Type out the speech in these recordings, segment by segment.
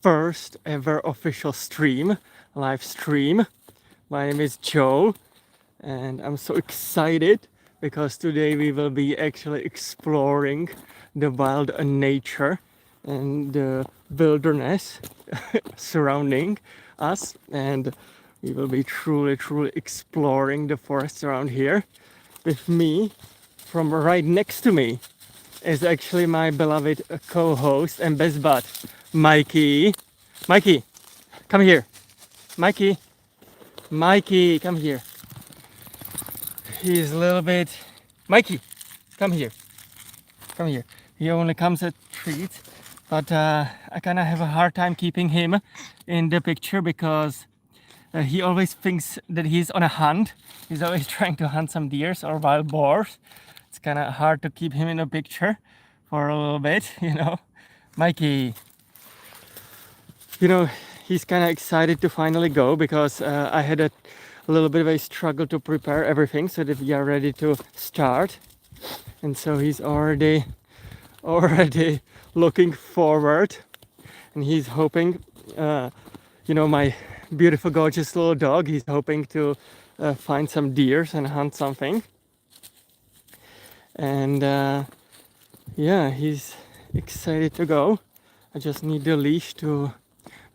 first ever official stream, live stream. My name is Joe, and I'm so excited because today we will be actually exploring the wild nature and the wilderness surrounding us, and we will be truly exploring the forest around here. With me, from right next to me, is actually my beloved co-host and best bud, Mikey. Mikey, come here. Mikey, Mikey, come here. He's a little bit. Mikey, come here. Come here. He only comes at treats, but I kind of have a hard time keeping him in the picture because he always thinks that he's on a hunt. He's always trying to hunt some deers or wild boars. It's kind of hard to keep him in a picture for a little bit, Mikey, he's kind of excited to finally go because I had a little bit of a struggle to prepare everything so that we are ready to start. And so he's already looking forward, and he's hoping, my beautiful, gorgeous little dog, he's hoping to find some deers and hunt something. And yeah, he's excited to go. I just need the leash to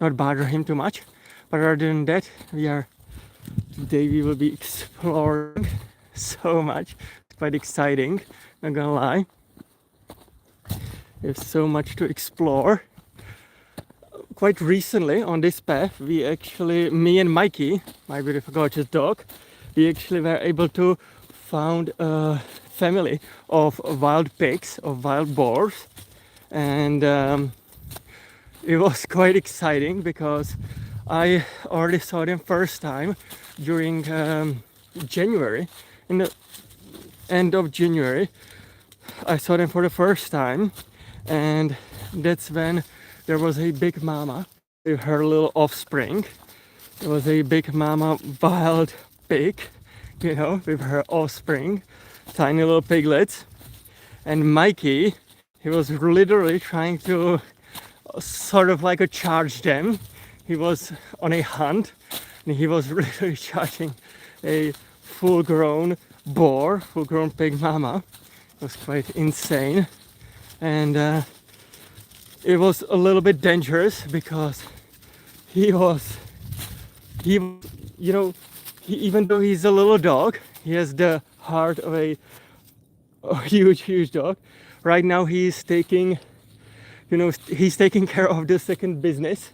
not bother him too much. But other than that, today we will be exploring so much. It's quite exciting, not gonna lie. There's so much to explore. Quite recently on this path, me and Mikey, my beautiful gorgeous dog, we actually were able to found a family of wild pigs, of wild boars, and it was quite exciting because I already saw them first time during January. In the end of January, I saw them for the first time, and that's when there was a big mama with her little offspring. There was a big mama wild pig, with her offspring, tiny little piglets. And Mikey, he was literally trying to sort of like charge them. He was on a hunt, and he was literally charging a full-grown boar, full-grown pig mama. It was quite insane. And it was a little bit dangerous because he even though he's a little dog, he has the heart of a huge dog. Right now he's taking care of the second business.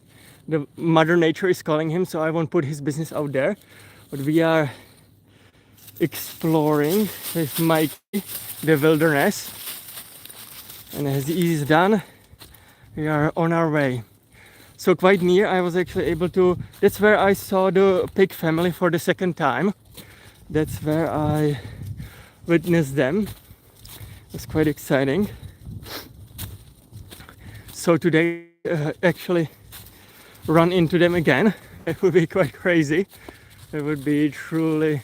The Mother Nature is calling him, so I won't put his business out there. But we are exploring with Mikey the wilderness, and as he's done, we are on our way. So quite near, I was actually able to, that's where I saw the pig family for the second time. That's where I witnessed them. It was quite exciting. So today, actually run into them again. It would be quite crazy. It would be truly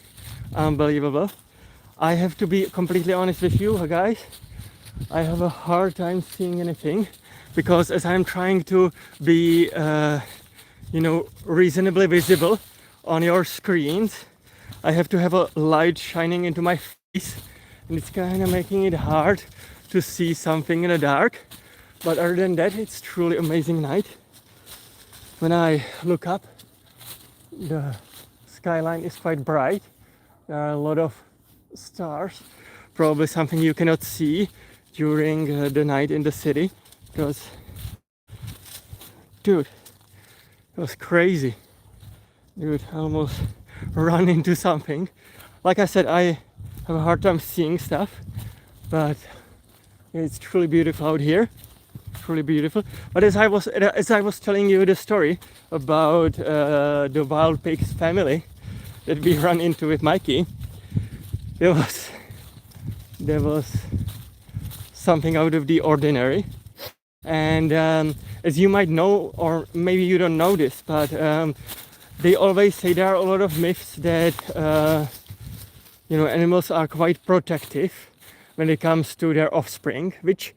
unbelievable. I have to be completely honest with you guys. I have a hard time seeing anything because as I'm trying to be, reasonably visible on your screens, I have to have a light shining into my face, and it's kind of making it hard to see something in the dark. But other than that, it's truly amazing night. When I look up, the skyline is quite bright. There are a lot of stars, probably something you cannot see during the night in the city, because, dude, it was crazy. Dude, I almost run into something. Like I said, I have a hard time seeing stuff, but it's truly beautiful out here. Truly beautiful. But as I was telling you the story about the wild pigs family that we run into with Mikey, there was something out of the ordinary. And as you might know, or maybe you don't know this, but they always say there are a lot of myths that animals are quite protective when it comes to their offspring, which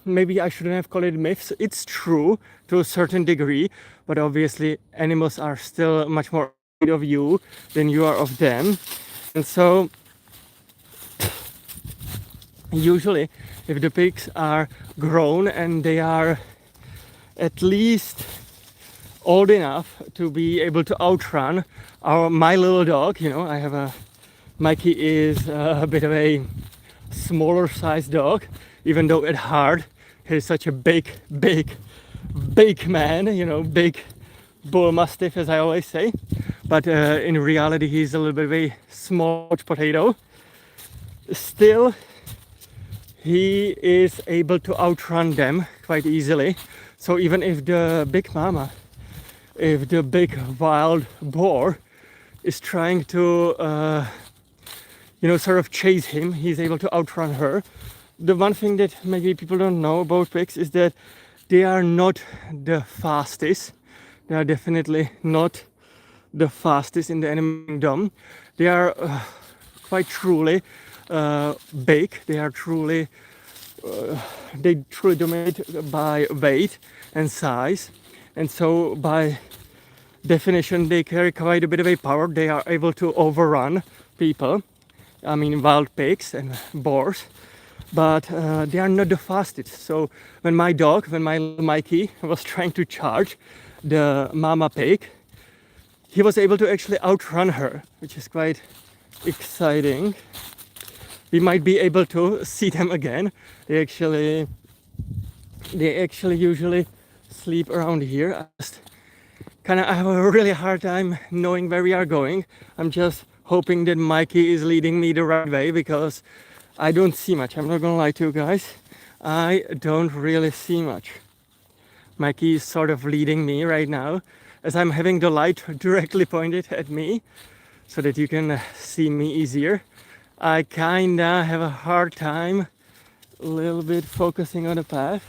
maybe I shouldn't have called it myths. It's true to a certain degree, but obviously animals are still much more afraid of you than you are of them. And so usually if the pigs are grown and they are at least old enough to be able to outrun my little dog, you know, I have a Mikey is a bit of a smaller sized dog, even though at heart he's such a big man, you know, big bull mastiff, as I always say. But in reality he's a little bit of a small potato. Still, he is able to outrun them quite easily. So even if the big mama, if the big wild boar is trying to you know, sort of chase him, he's able to outrun her. The one thing that maybe people don't know about pigs is that they are not the fastest. They are definitely not the fastest in the animal kingdom. They are quite truly big. They are truly they truly dominate by weight and size, and so by definition they carry quite a bit of a power. They are able to overrun people, I mean wild pigs and boars, but they are not the fastest. So when my little Mikey was trying to charge the mama pig, he was able to actually outrun her, which is quite exciting. We might be able to see them again. They actually usually sleep around here. I have a really hard time knowing where we are going. I'm just hoping that Mikey is leading me the right way, because I don't see much. I'm not gonna lie to you guys. I don't really see much. Mikey is sort of leading me right now as I'm having the light directly pointed at me so that you can see me easier. I kinda have a hard time a little bit focusing on the path.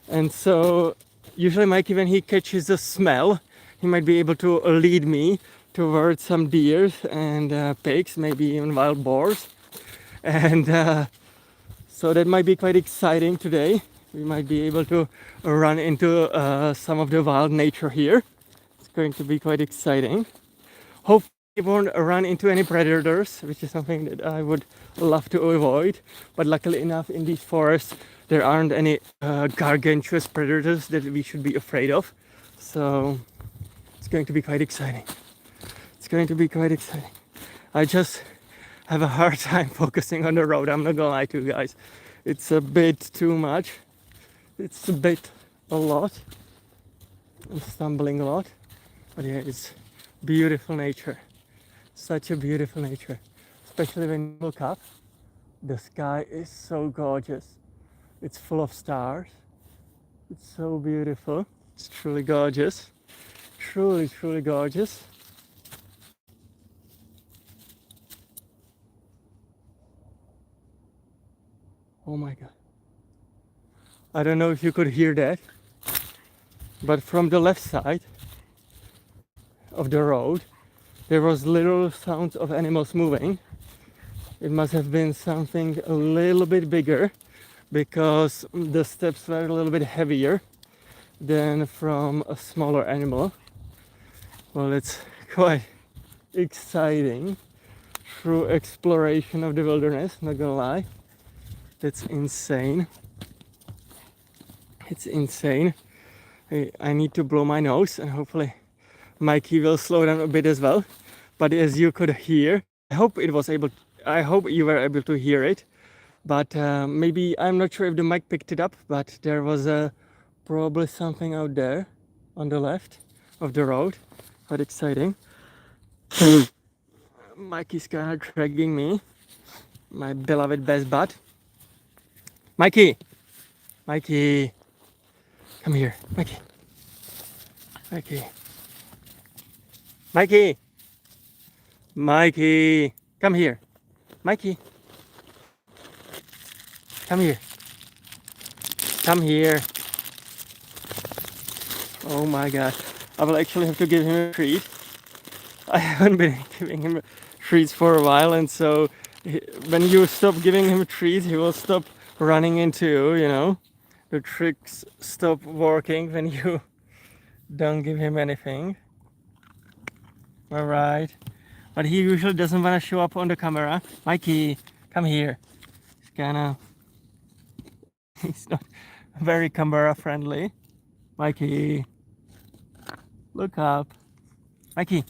And so usually Mikey, when he catches a smell, he might be able to lead me towards some deers and pigs, maybe even wild boars. And so that might be quite exciting today. We might be able to run into some of the wild nature here. It's going to be quite exciting. Hopefully we won't run into any predators, which is something that I would love to avoid. But luckily enough, in these forests, there aren't any gargantuous predators that we should be afraid of. So it's going to be quite exciting. It's going to be quite exciting. I just have a hard time focusing on the road. I'm not gonna lie to you guys. It's a bit too much. It's a lot. I'm stumbling a lot. But yeah, it's beautiful nature. Such a beautiful nature. Especially when you look up. The sky is so gorgeous. It's full of stars. It's so beautiful. It's truly gorgeous. Truly gorgeous. Oh my God. I don't know if you could hear that, but from the left side of the road, there was little sounds of animals moving. It must have been something a little bit bigger, because the steps were a little bit heavier than from a smaller animal. Well, it's quite exciting. True exploration of the wilderness, not gonna lie. That's insane. It's insane. I need to blow my nose, and hopefully Mikey will slow down a bit as well. But as you could hear, I hope you were able to hear it. But maybe, I'm not sure if the mic picked it up, but there was probably something out there on the left of the road. Quite exciting. Mikey's kind of dragging me, my beloved best bud. Mikey, come here, Mikey, come here, Mikey, come here. Oh my God, I will actually have to give him a treat. I haven't been giving him treats for a while, and so when you stop giving him treats, he will stop running into, you know, the tricks stop working when you don't give him anything. All right. But he usually doesn't want to show up on the camera. Mikey, come here. He's kinda, he's not very camera friendly. Mikey, look up. Mikey.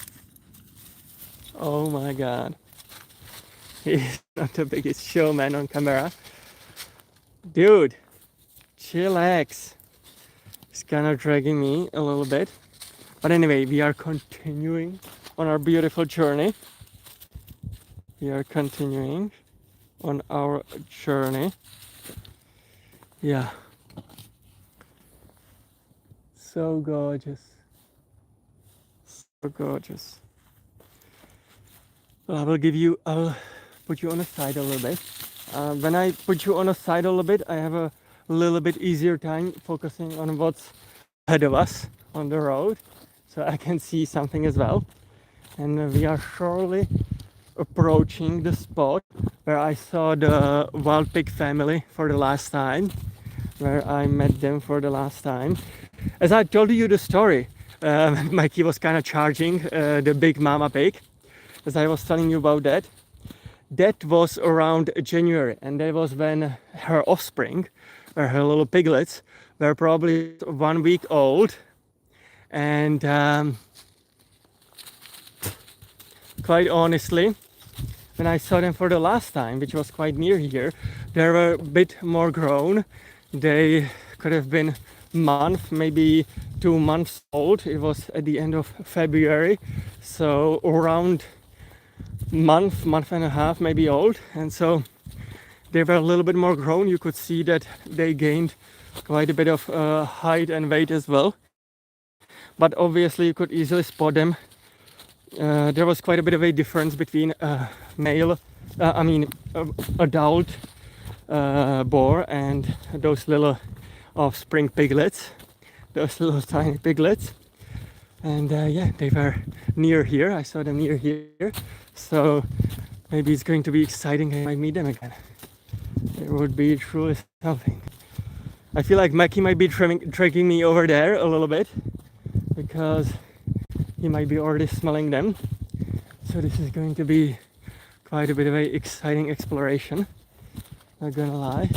Oh my God. He's not the biggest showman on camera. Dude, chillax. He's kind of dragging me a little bit. But anyway, we are continuing on our beautiful journey. We are continuing on our journey. Yeah. So gorgeous. So gorgeous. Well, I'll put you on the side a little bit. When I put you on the side a little bit, I have a little bit easier time focusing on what's ahead of us on the road. So I can see something as well. And we are surely approaching the spot where I saw the wild pig family for the last time, where I met them for the last time. As I told you the story, Mikey was kind of charging the big mama pig. As I was telling you about that, that was around January, and that was when her offspring, or her little piglets, were probably 1 week old. And quite honestly, when I saw them for the last time, which was quite near here, they were a bit more grown. They could have been month, maybe 2 months old. It was at the end of February, so around month and a half maybe old. And so they were a little bit more grown. You could see that they gained quite a bit of height and weight as well. But obviously you could easily spot them. There was quite a bit of a difference between adult boar and those little offspring piglets, those little tiny piglets. And yeah, they were near here. I saw them near here. So maybe it's going to be exciting. I might meet them again. It would be truly something. I feel like Mackie might be dragging me over there a little bit, because he might be already smelling them. So this is going to be quite a bit of an exciting exploration, not gonna lie.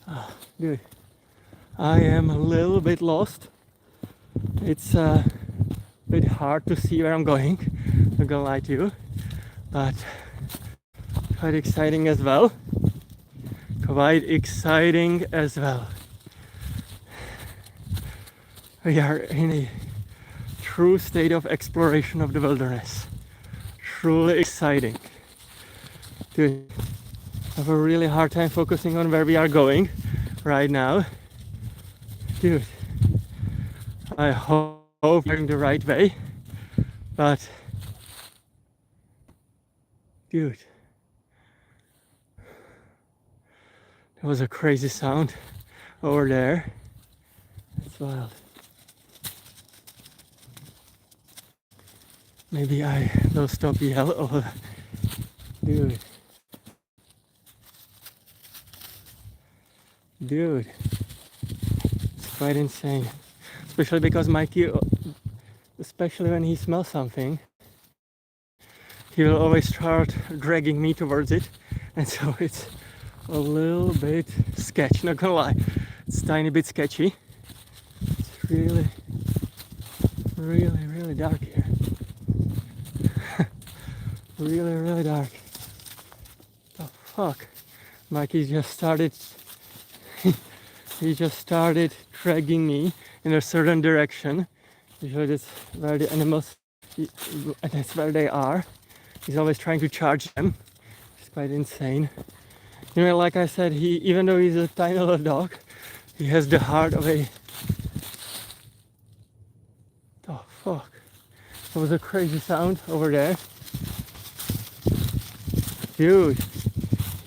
Oh, dude, I am a little bit lost. It's a bit hard to see where I'm going, not gonna lie to you, but quite exciting as well. Quite exciting as well. We are in a true state of exploration of the wilderness. Truly exciting. Dude, I have a really hard time focusing on where we are going right now. Dude, I hope we're going the right way, but dude, that was a crazy sound over there. It's wild. Maybe I will stop yell. Oh, dude. Dude. It's quite insane. Especially because Mikey, especially when he smells something, he will always start dragging me towards it. And so it's a little bit sketchy, not gonna lie. It's a tiny bit sketchy. It's really, really, really dark here. Really, really dark. Oh fuck. Mikey just started he just started dragging me in a certain direction. Usually that's where the animals, that's where they are. He's always trying to charge them. It's quite insane. You know, like I said, even though he's a tiny little dog, he has the heart of a... Oh fuck. That was a crazy sound over there. Dude,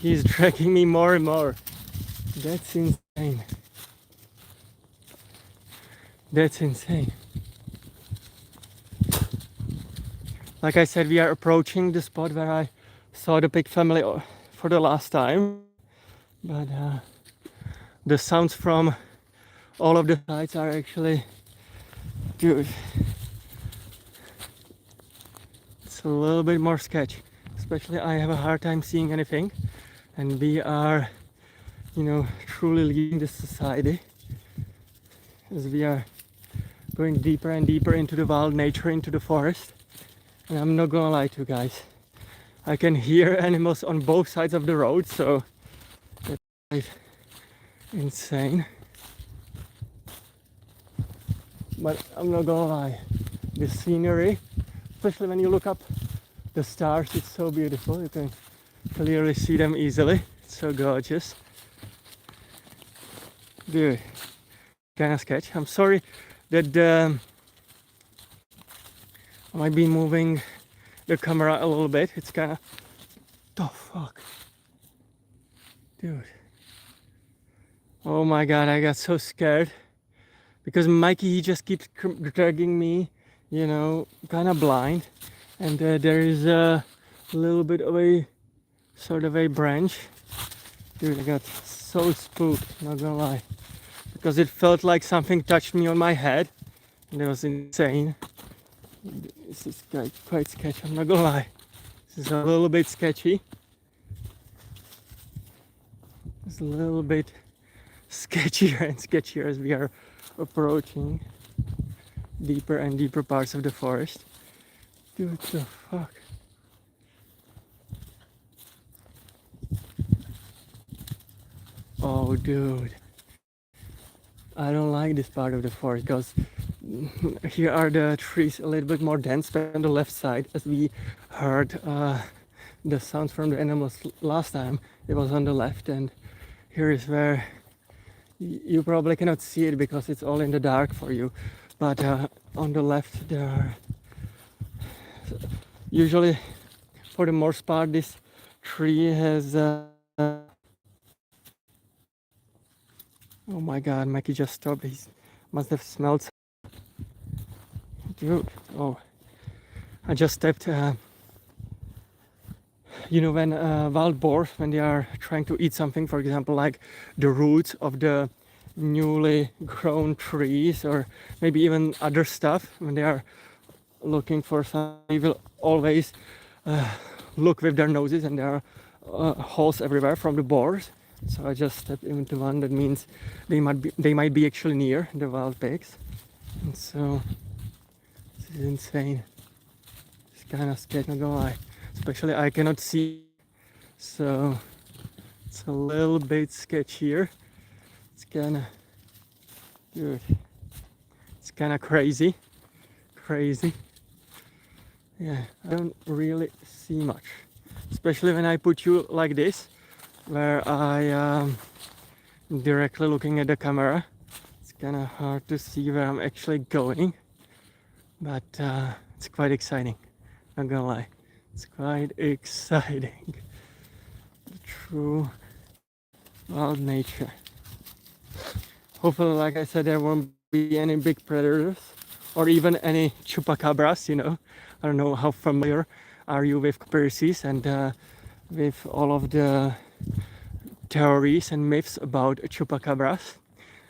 he's dragging me more and more. That's insane. That's insane. Like I said, we are approaching the spot where I saw the pig family for the last time. but the sounds from all of the sides are actually good. It's a little bit more sketchy, especially I have a hard time seeing anything, and we are, you know, truly leading this society as we are going deeper and deeper into the wild nature, into the forest. And I'm not gonna lie to you guys, I can hear animals on both sides of the road, so it's quite insane. But I'm not gonna lie, the scenery, especially when you look up the stars, it's so beautiful. You can clearly see them easily. It's so gorgeous. Dude, kind of sketch. I'm sorry that I might be moving the camera a little bit. It's kind of, the fuck, dude. Oh my god, I got so scared because Mikey, he just keeps dragging me, you know, kind of blind, and there is a little bit of a sort of a branch. Dude, I got so spooked, not gonna lie, because it felt like something touched me on my head, and it was insane. This is quite sketchy, I'm not gonna lie. This is a little bit sketchy. It's a little bit sketchier and sketchier as we are approaching deeper and deeper parts of the forest. Dude, the fuck? Oh, dude. I don't like this part of the forest because here are the trees a little bit more dense than on the left side, as we heard the sounds from the animals last time. It was on the left, and here is where you probably cannot see it because it's all in the dark for you, but on the left there are usually, for the most part, this tree has oh my god, Mikey just stopped. He must have smelled. Dude, oh, I just stepped you know, when wild boars, when they are trying to eat something, for example, like the roots of the newly grown trees, or maybe even other stuff, when they are looking for something, they will always look with their noses, and there are holes everywhere from the boars. So I just stepped into one. That means they might be actually near the wild pigs, and so this is insane. It's kind of scary, not gonna lie. Especially I cannot see, so it's a little bit sketchier. It's kind of, dude, it's kind of crazy. Yeah, I don't really see much, especially when I put you like this, where I am directly looking at the camera. It's kind of hard to see where I'm actually going, but it's quite exciting, not gonna lie. It's quite exciting. The true wild nature. Hopefully, like I said, there won't be any big predators or even any chupacabras, you know. I don't know how familiar are you with conspiracies and with all of the theories and myths about chupacabras.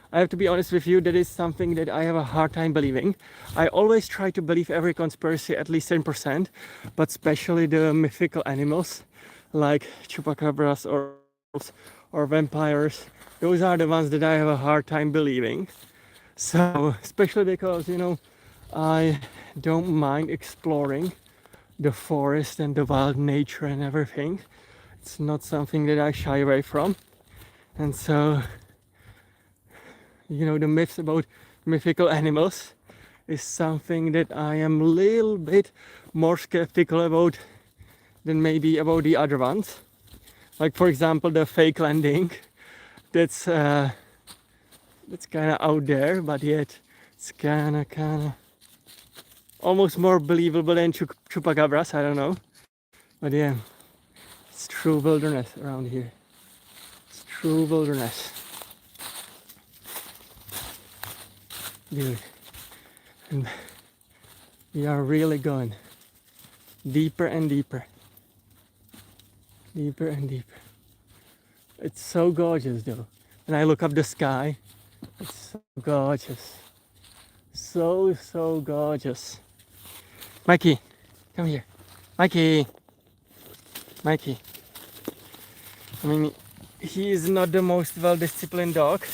I have to be honest with you, that is something that I have a hard time believing. I always try to believe every conspiracy at least 10%, but especially the mythical animals like chupacabras or vampires. Those are the ones that I have a hard time believing. So, especially because, you know, I don't mind exploring the forest and the wild nature and everything. It's not something that I shy away from. And so, you know, the myths about mythical animals is something that I am a little bit more skeptical about than maybe about the other ones. Like, for example, the fake landing. That's kind of out there, but yet it's kind of almost more believable than chupacabras. I don't know, but yeah, it's true wilderness around here. It's true wilderness. Dude, and we are really going deeper and deeper, deeper and deeper. It's so gorgeous though. And I look up the sky. It's so gorgeous. So gorgeous. Mikey, come here. Mikey. Mikey. I mean, he is not the most well-disciplined dog,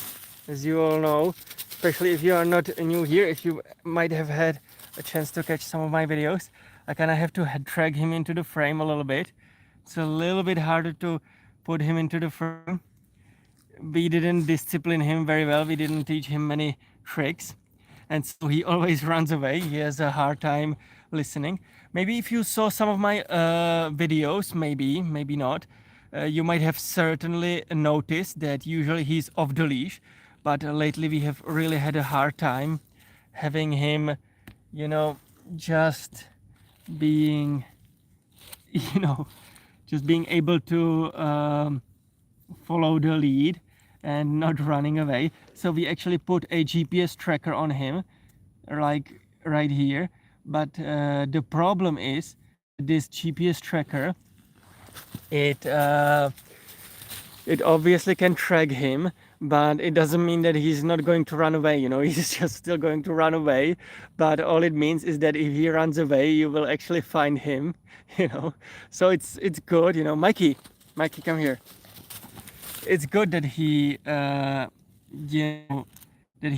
as you all know. Especially if you are not new here, if you might have had a chance to catch some of my videos. I kind of have to drag him into the frame a little bit. It's a little bit harder to put him into the frame. We didn't discipline him very well. We didn't teach him many tricks. And so he always runs away. He has a hard time listening. Maybe if you saw some of my videos, maybe not, you might have certainly noticed that usually he's off the leash. But lately we have really had a hard time having him, you know, just being, you know, just being able to follow the lead and not running away. So we actually put a GPS tracker on him, like right here. But the problem is this GPS tracker, it obviously can track him, but it doesn't mean that he's not going to run away. You know, he's just still going to run away. But all it means is that if he runs away, you will actually find him. You know, so it's good. You know, Mikey, come here. It's good that he, you know, that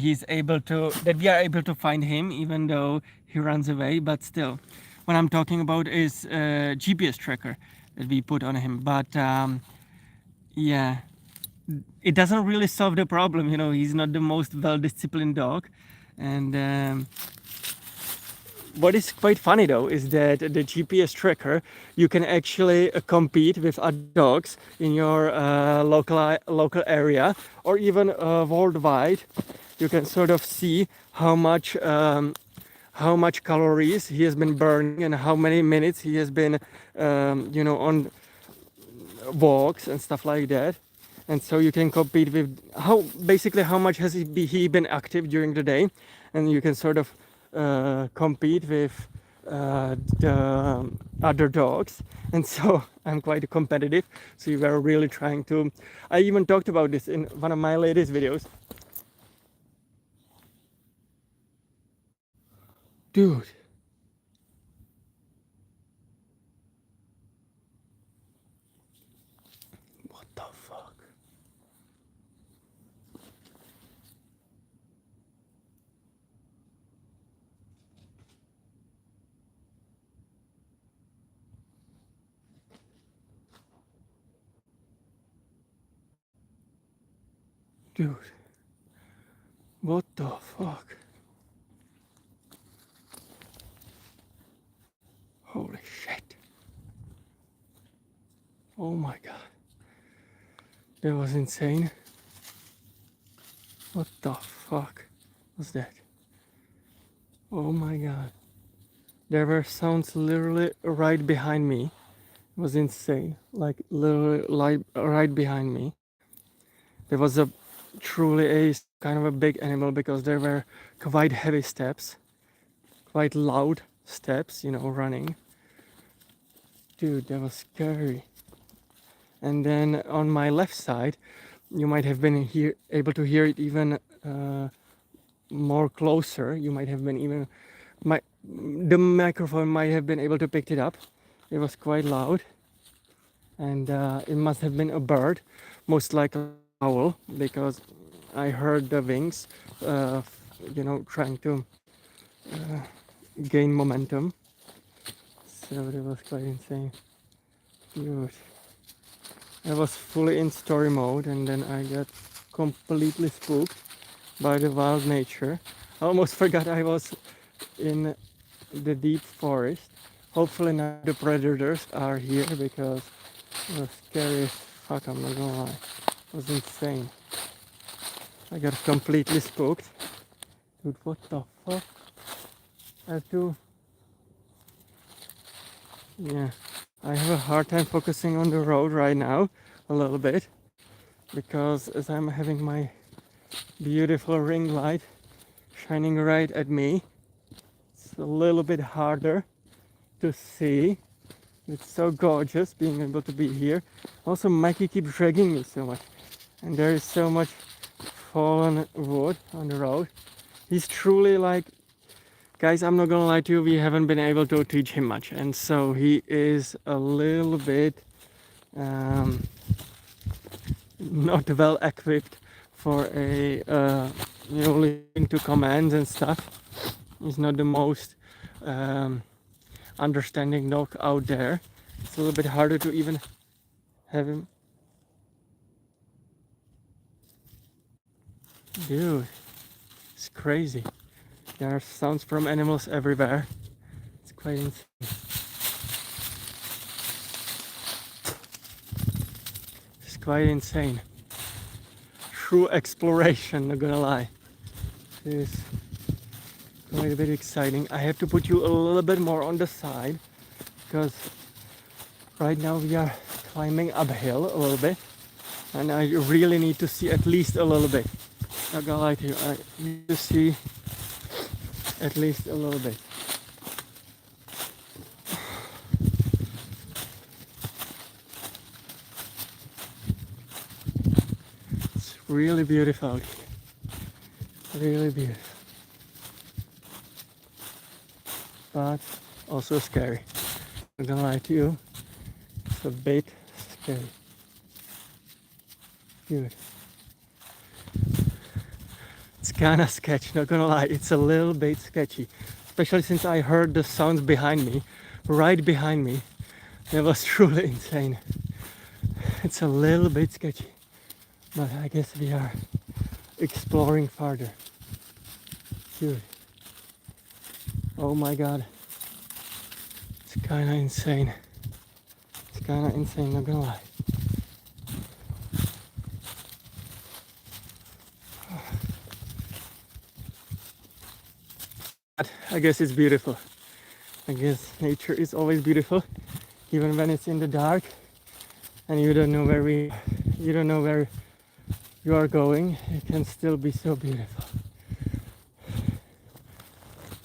we are able to find him, even though he runs away. But still, what I'm talking about is GPS tracker that we put on him. But yeah, it doesn't really solve the problem. You know, he's not the most well-disciplined dog, and what is quite funny though is that the GPS tracker, you can actually compete with other dogs in your local area, or even worldwide. You can sort of see how much calories he has been burning and how many minutes he has been, you know, on walks and stuff like that. And so you can compete with basically how much has he been active during the day, and you can sort of compete with the other dogs. And so I'm quite competitive, so we were really trying to, I even talked about this in one of my latest videos. Dude, what the fuck? Dude, what the fuck? Holy shit. Oh my god. That was insane. What the fuck was that? Oh my god. There were sounds literally right behind me. It was insane. Like literally right behind me. There was truly a kind of a big animal, because there were quite heavy steps. Quite loud steps, you know, running. Dude, that was scary. And then on my left side, you might have been able to hear it even more closer. You might have been even, the microphone might have been able to pick it up. It was quite loud, and it must have been a bird, most likely an owl, because I heard the wings, you know, trying to gain momentum. So it was quite insane. Dude. I was fully in story mode, and then I got completely spooked by the wild nature. I almost forgot I was in the deep forest. Hopefully now the predators are here, because it was scary as fuck, I'm not gonna lie. It was insane. I got completely spooked. Dude, what the fuck? I have to... Yeah. I have a hard time focusing on the road right now, a little bit, because as I'm having my beautiful ring light shining right at me, it's a little bit harder to see. It's so gorgeous being able to be here. Also, Mikey keeps dragging me so much, and there is so much fallen wood on the road. He's truly like, guys, I'm not gonna lie to you, we haven't been able to teach him much, and so he is a little bit not well equipped for a listening to commands and stuff. He's not the most understanding dog out there. It's a little bit harder to even have him. Dude, it's crazy. There are sounds from animals everywhere. It's quite insane. It's quite insane. True exploration, not gonna lie. It is quite a bit exciting. I have to put you a little bit more on the side because right now we are climbing uphill a little bit and I really need to see at least a little bit. Not gonna lie to you, I need to see at least a little bit. It's really beautiful out here. Really beautiful. But also scary. Not gonna lie to you, it's a bit scary. Dude. It's kinda sketchy, not gonna lie, it's a little bit sketchy. Especially since I heard the sounds behind me, right behind me. That was truly insane. It's a little bit sketchy. But I guess we are exploring farther. Dude. Oh my god. It's kinda insane. It's kinda insane, not gonna lie. But I guess it's beautiful. I guess nature is always beautiful, even when it's in the dark and you don't know where you are going. It can still be so beautiful.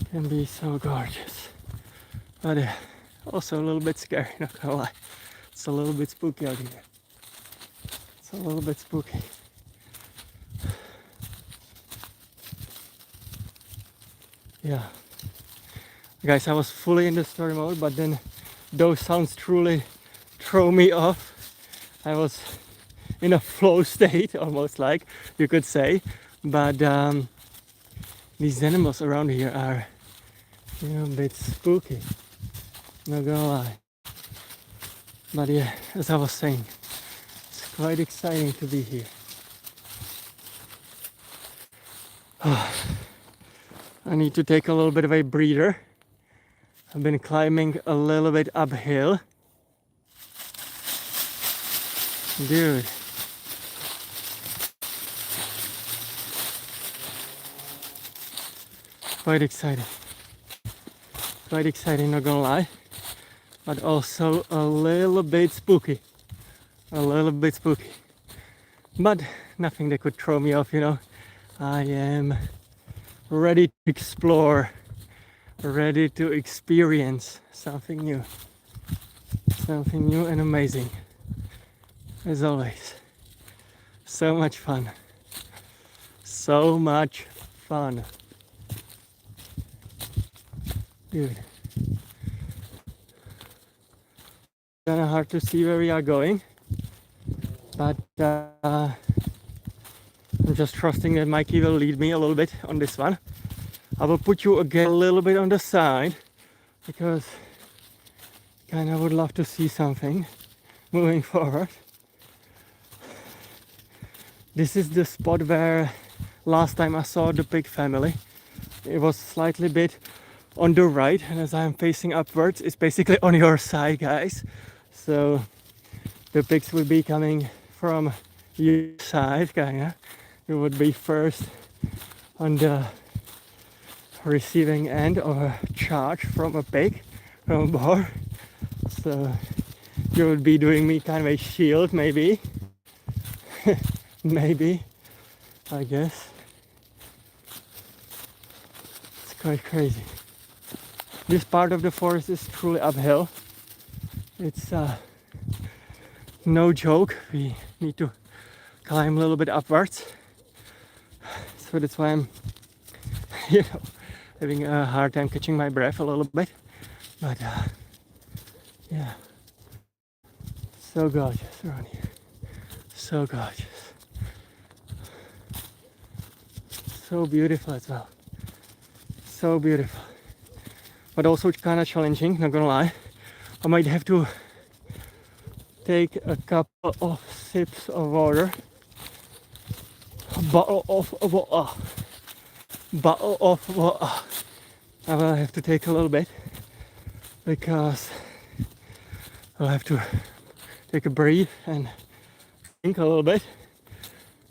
It can be so gorgeous, but also a little bit scary. Not gonna lie, it's a little bit spooky out here. It's a little bit spooky. Yeah. Guys, I was fully in the story mode, but then those sounds truly throw me off. I was in a flow state, almost like you could say. But these animals around here are, a bit spooky. Not gonna lie. But yeah, as I was saying, it's quite exciting to be here. I need to take a little bit of a breather. I've been climbing a little bit uphill. Dude. Quite exciting. Quite exciting, not gonna lie. But also a little bit spooky. A little bit spooky. But nothing that could throw me off, I am ready to explore. Ready to experience something new and amazing, as always. So much fun, dude. Kinda hard to see where we are going, but I'm just trusting that Mikey will lead me a little bit on this one. I will put you again a little bit on the side because kind of would love to see something moving forward. This is the spot where last time I saw the pig family. It was slightly bit on the right, and as I'm facing upwards, it's basically on your side, guys. So the pigs will be coming from your side, kinda. You would be first on the receiving end of a charge from a pig, from a boar. So you would be doing me kind of a shield, maybe. Maybe, I guess. It's quite crazy. This part of the forest is truly uphill. It's no joke. We need to climb a little bit upwards. So that's why I'm, you know, having a hard time catching my breath a little bit. But yeah, so gorgeous around here. So gorgeous. So beautiful as well. So beautiful. But also kind of challenging, not gonna lie. I might have to take a couple of sips of water. A bottle of water. Bottle of water. I will have to take a little bit because I'll have to take a breathe and think a little bit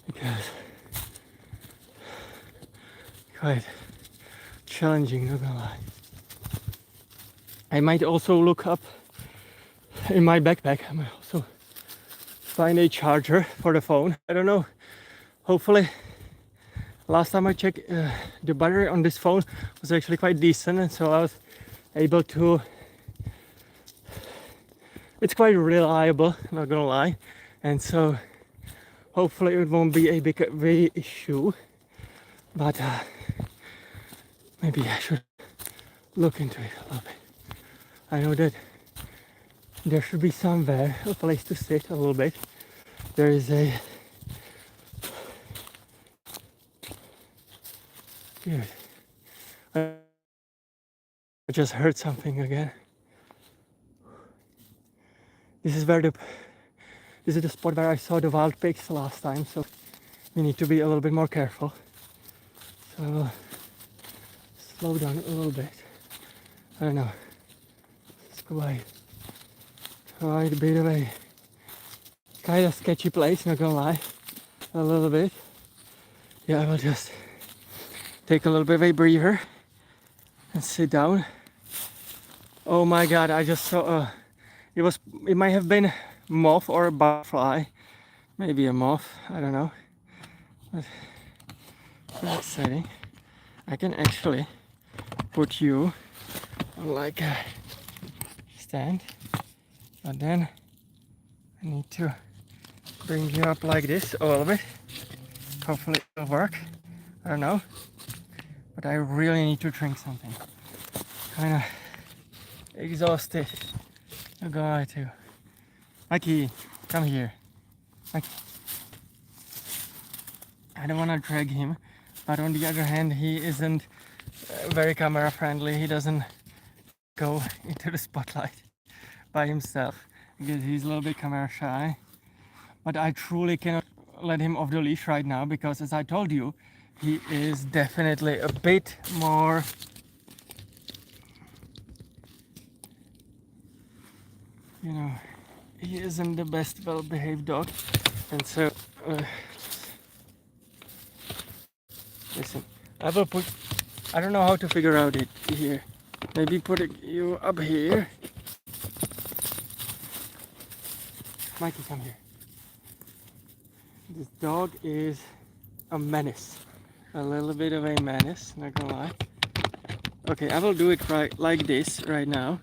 because quite challenging, not gonna lie. I might also look up in my backpack. I might also find a charger for the phone. I don't know. Hopefully, last time I checked, the battery on this phone was actually quite decent, and so I was able to. It's quite reliable, not gonna lie, and so hopefully it won't be a big issue. But maybe I should look into it a little bit. I know that there should be somewhere a place to sit a little bit. There is a dude. I just heard something again. This is the spot where I saw the wild pigs last time, so we need to be a little bit more careful. So I will slow down a little bit. I don't know. It's quite a bit of a kind of sketchy place, not gonna lie. A little bit. Yeah, I will just take a little bit of a breather and sit down. Oh my god, I just saw it might have been moth or a butterfly. Maybe a moth, I don't know. But very exciting. I can actually put you on like a stand, but then I need to bring you up like this a little bit. Hopefully it'll work. I don't know. But I really need to drink something. Kinda exhausted. I'm going to. Mikey, come here. Mikey. I don't want to drag him, but on the other hand, he isn't very camera friendly. He doesn't go into the spotlight by himself because he's a little bit camera shy. But I truly cannot let him off the leash right now because, as I told you, he is definitely a bit more he isn't the best well-behaved dog, and so listen, I don't know how to figure out it here. Maybe put you up here. Mikey, come here. This dog is a menace. A little bit of a menace, not gonna lie. Okay, I will do it right like this right now.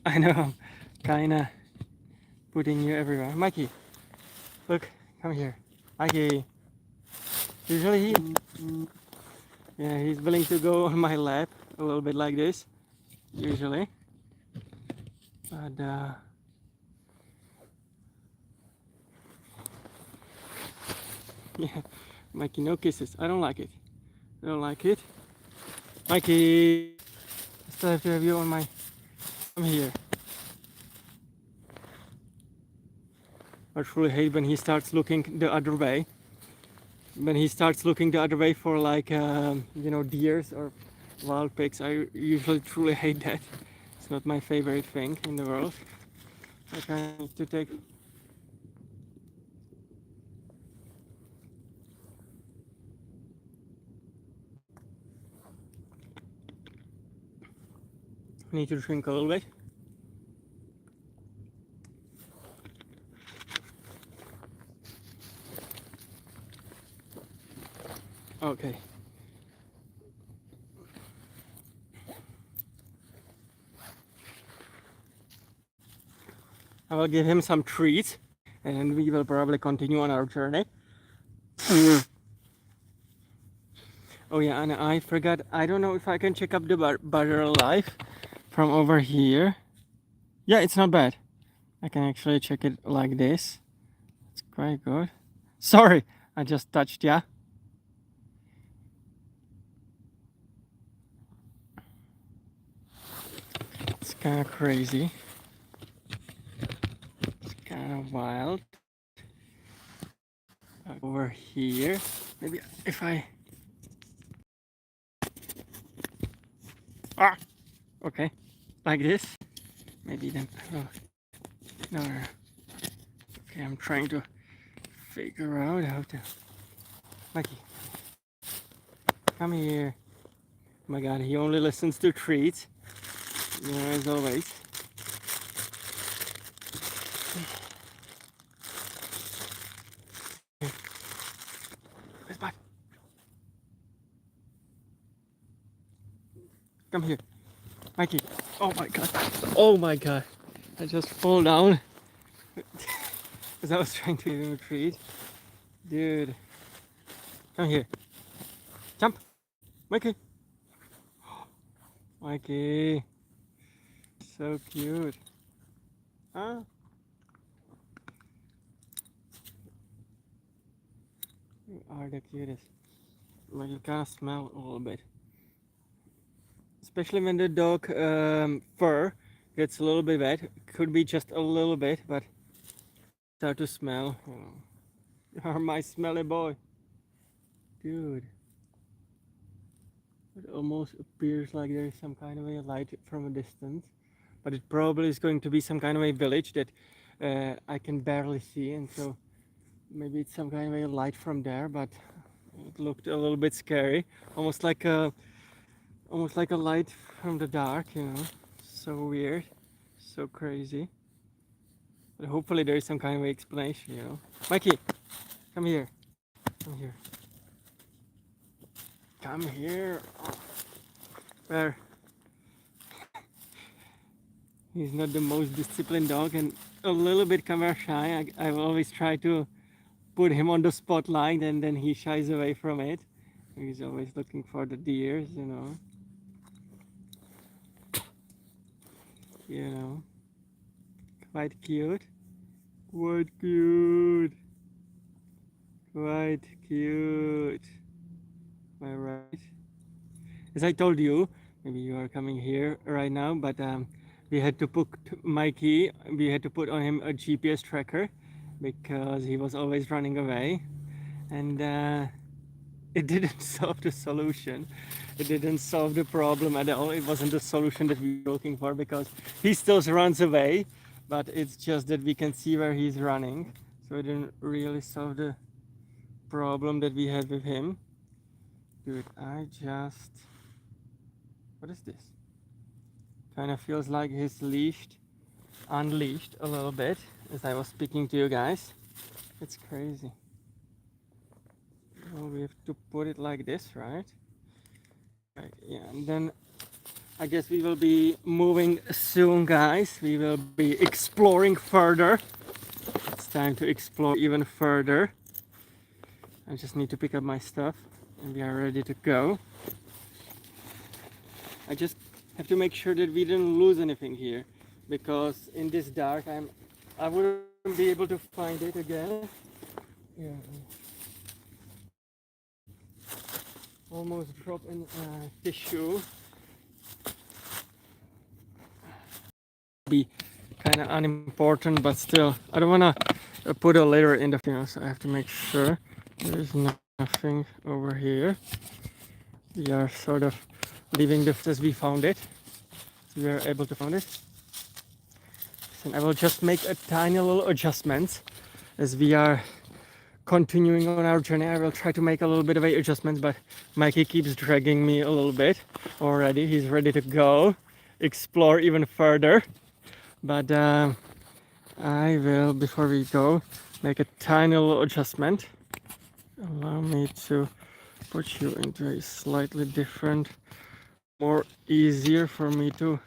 I know I'm kinda putting you everywhere. Mikey, look, come here. Mikey. Usually he's willing to go on my lap a little bit like this, usually. But yeah, Mikey, no kisses. I don't like it. I don't like it. Mikey, I still have to have you on my. Come here. I truly hate when he starts looking the other way. When he starts looking the other way for like deers or wild pigs, I usually truly hate that. It's not my favorite thing in the world. I need to take. I need to drink a little bit. Okay. I will give him some treats, and we will probably continue on our journey. Oh yeah, and I forgot, I don't know if I can check up the butter life from over here. Yeah, it's not bad. I can actually check it like this. It's quite good. Sorry, I just touched, yeah. It's kind of crazy. It's kind of wild. Over here, maybe if I... Ah! Okay, like this. Maybe then... Oh. No. Okay, I'm trying to figure out how to... Mikey, come here. Oh my god, he only listens to treats. You know, as always. Where's Bud? Come here. Mikey. Oh my god. Oh my god. I just fall down. Because I was trying to give him a treat. Dude. Come here. Jump. Mikey. Mikey. So cute. Huh? You are the cutest. Like you kind of smell a little bit. Especially when the dog fur gets a little bit wet. Could be just a little bit, but start to smell. Oh. You are my smelly boy. Dude. It almost appears like there is some kind of a light from a distance. But it probably is going to be some kind of a village that I can barely see. And so maybe it's some kind of a light from there, but it looked a little bit scary. Almost like a light from the dark, you know. So weird. So crazy. But hopefully there is some kind of explanation, you know. Mikey, come here. Come here. Come here. Where? He's not the most disciplined dog and a little bit camera shy. I've always tried to put him on the spotlight and then he shies away from it. He's always looking for the deers, you know. You know. Quite cute. Quite cute. Quite cute. Am I right? As I told you, maybe you are coming here right now, but we had to put Mikey, we had to put on him a GPS tracker because he was always running away, and it didn't solve the solution. It didn't solve the problem at all. It wasn't the solution that we were looking for because he still runs away, but it's just that we can see where he's running. So it didn't really solve the problem that we had with him. Dude, what is this? Kind of feels like he's unleashed a little bit as I was speaking to you guys. It's crazy. Well, we have to put it like this, right? Right, yeah, and then I guess we will be moving soon, guys. We will be exploring further. It's time to explore even further. I just need to pick up my stuff and we are ready to go. I just have to make sure that we didn't lose anything here, because in this dark I wouldn't be able to find it again. Yeah. Almost dropped in tissue. Be kind of unimportant, but still I don't want to put a litter in the film, so I have to make sure there is nothing over here. We are sort of leaving the as we found it. We are able to find it. And I will just make a tiny little adjustment as we are continuing on our journey. I will try to make a little bit of a adjustment, but Mikey keeps dragging me a little bit already. He's ready to go explore even further. But I will, before we go, make a tiny little adjustment. Allow me to put you into a slightly different, more easier for me to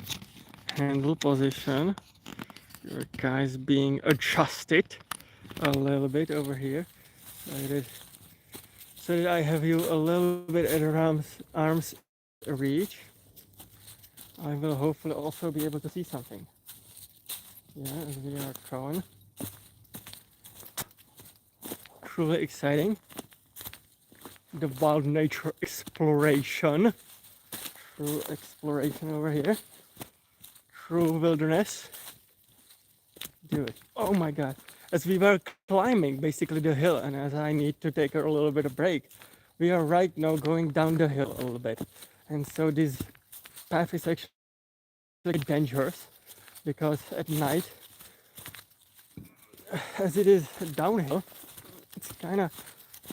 handle position. Your guys being adjusted a little bit over here, so that I have you a little bit at arm's reach. I will hopefully also be able to see something. Yeah, as we are going. Truly exciting. The wild nature exploration. True exploration over here. True wilderness. Dude, oh my god. As we were climbing basically the hill, and as I need to take a little bit of break, we are right now going down the hill a little bit. And so this path is actually dangerous because at night, as it is downhill, it's kind of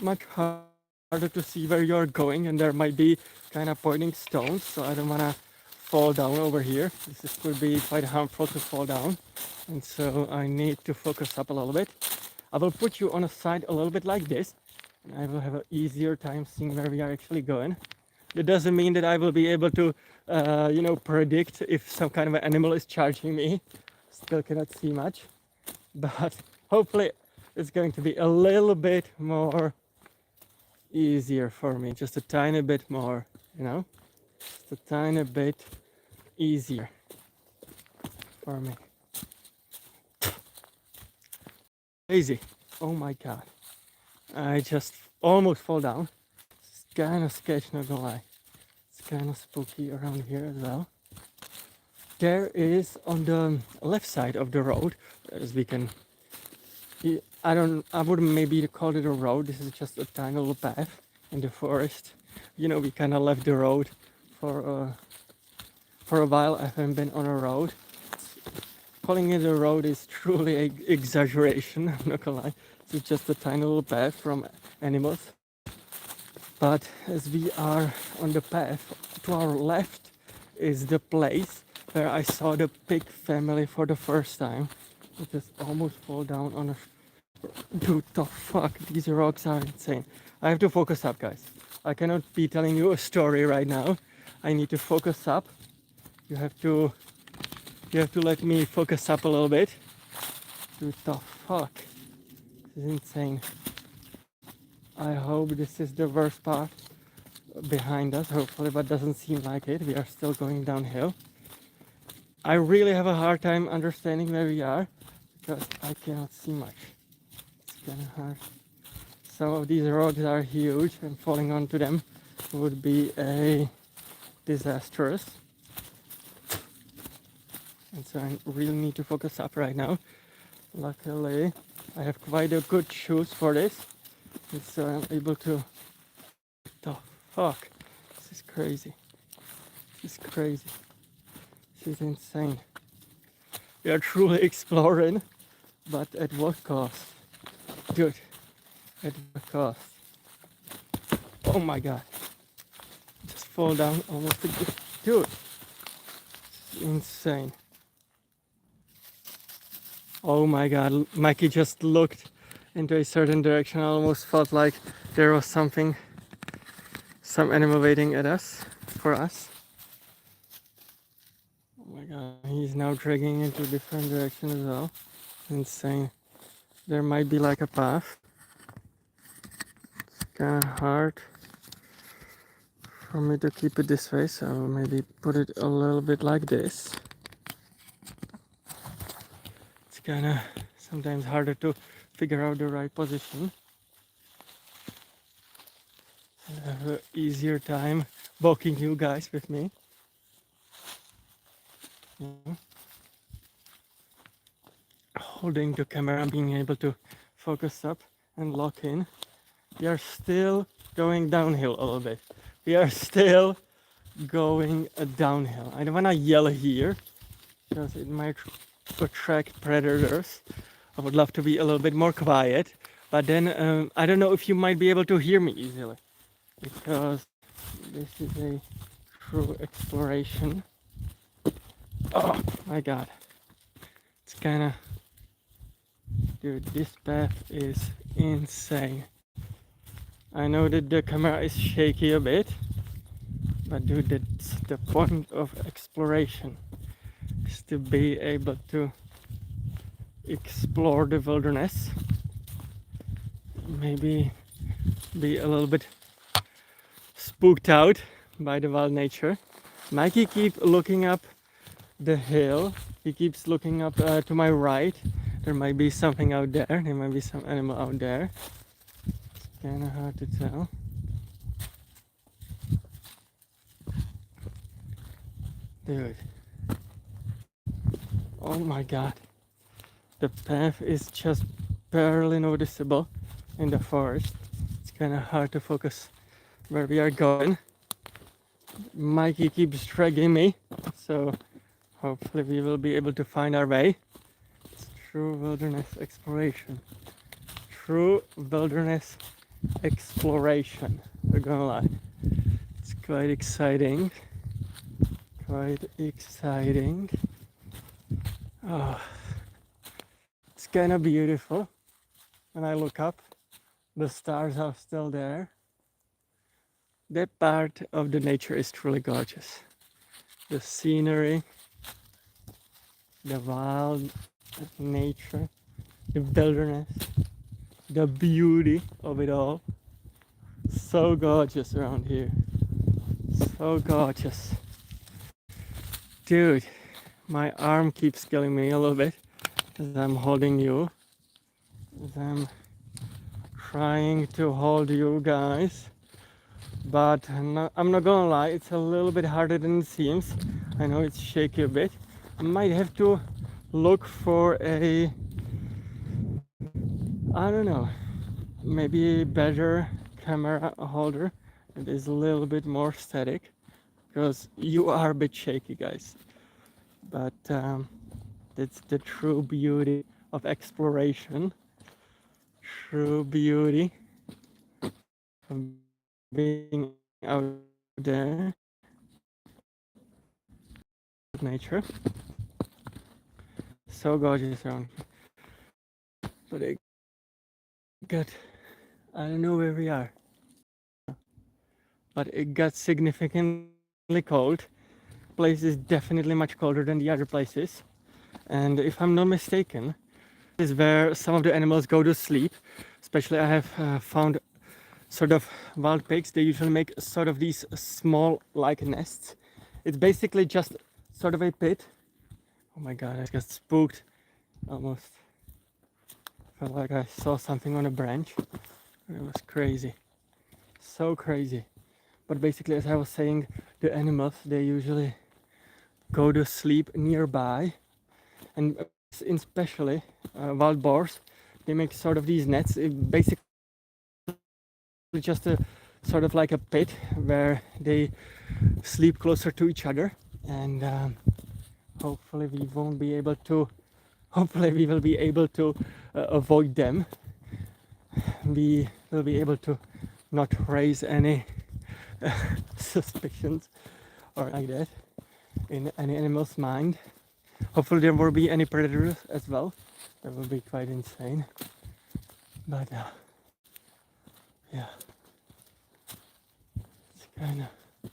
much harder to see where you're going, and there might be kind of pointing stones, so I don't want to fall down over here. This could be quite harmful to fall down, and so I need to focus up a little bit. I will put you on a side a little bit like this, and I will have an easier time seeing where we are actually going. It doesn't mean that I will be able to, predict if some kind of an animal is charging me. Still cannot see much, but hopefully it's going to be a little bit more easier for me, just a tiny bit more, just a tiny bit easier for me. Crazy. Oh my god. I just almost fall down. It's kind of sketchy, not gonna lie. It's kind of spooky around here as well. There is on the left side of the road, as we can, I wouldn't maybe call it a road. This is just a tiny little path in the forest. We kind of left the road for a while. I haven't been on a road. Calling it a road is truly an exaggeration, I'm not gonna lie. It's just a tiny little path from animals. But as we are on the path, to our left is the place where I saw the pig family for the first time. I just almost fall down on a... Dude, the fuck, these rocks are insane. I have to focus up, guys. I cannot be telling you a story right now. I need to focus up. You have to let me focus up a little bit. Dude, the fuck. This is insane. I hope this is the worst part behind us, hopefully, but doesn't seem like it. We are still going downhill. I really have a hard time understanding where we are because I cannot see much. It's kind of hard. Some of these rocks are huge, and falling onto them would be a disastrous. And so I really need to focus up right now. Luckily, I have quite a good shoes for this. And so I'm able to... The fuck? This is crazy. This is crazy. This is insane. We are truly exploring, but at what cost? Dude, at what cost? Oh my god. Just fall down almost again. Dude, this is insane. Oh my god, Mikey just looked into a certain direction. I almost felt like there was some animal waiting at us, for us. Oh my god, he's now dragging into a different direction as well. Insane. There might be like a path. It's kind of hard for me to keep it this way, so I'll maybe put it a little bit like this. It's kind of sometimes harder to figure out the right position. I have an easier time walking you guys with me. Yeah. Holding the camera, being able to focus up and lock in. We are still going downhill a little bit. We are still going downhill. I don't want to yell here because it might attract predators. I would love to be a little bit more quiet, but then I don't know if you might be able to hear me easily because this is a true exploration. Oh my god. It's kind of... Dude, this path is insane. I know that the camera is shaky a bit, but dude, that's the point of exploration, is to be able to explore the wilderness, maybe be a little bit spooked out by the wild nature. Mikey keeps looking up the hill. He keeps looking up to my right. There might be something out there. There might be some animal out there. It's kind of hard to tell. Dude. Oh my god. The path is just barely noticeable in the forest. It's kind of hard to focus where we are going. Mikey keeps dragging me, so hopefully we will be able to find our way. It's true wilderness exploration. True wilderness exploration. Not gonna lie. It's quite exciting. Quite exciting. Oh, it's kind of beautiful. When I look up, the stars are still there. That part of the nature is truly gorgeous. The scenery, the wild nature, the wilderness, the beauty of it all. So gorgeous around here. So gorgeous. Dude, my arm keeps killing me a little bit as I'm holding you. As I'm trying to hold you guys. But I'm not gonna lie, it's a little bit harder than it seems. I know it's shaky a bit. I might have to look for a, I don't know, maybe a better camera holder. It is a little bit more static because you are a bit shaky, guys. But that's the true beauty of exploration. True beauty of being out there, nature. So gorgeous around here. But it got, I don't know where we are, but it got significantly cold. Place is definitely much colder than the other places. And if I'm not mistaken, this is where some of the animals go to sleep. Especially I have found sort of wild pigs. They usually make sort of these small like nests. It's basically just sort of a pit. Oh my god, I got spooked almost. Felt like I saw something on a branch. It was crazy. So crazy. But basically, as I was saying, the animals, they usually go to sleep nearby. And especially wild boars, they make sort of these nets. It basically just a sort of like a pit where they sleep closer to each other. And hopefully we won't be able to, hopefully we will be able to avoid them. We will be able to not raise any suspicions or like that in any animal's mind. Hopefully there won't be any predators as well. That would be quite insane. But yeah, it's kind of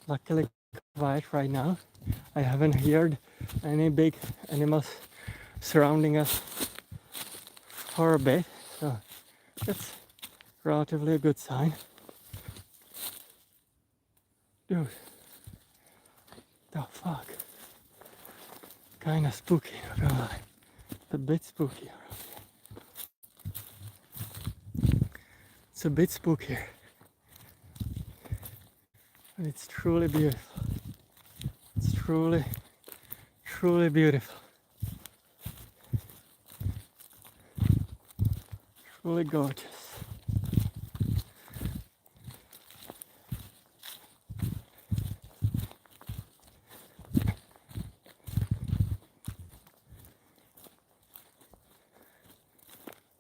luckily quiet right now. I haven't heard any big animals surrounding us for a bit, so that's relatively a good sign. Dude, the fuck? Kinda spooky, not gonna lie. It's a bit spooky around here. It's a bit spooky. And it's truly beautiful. It's truly, truly beautiful. Truly gorgeous.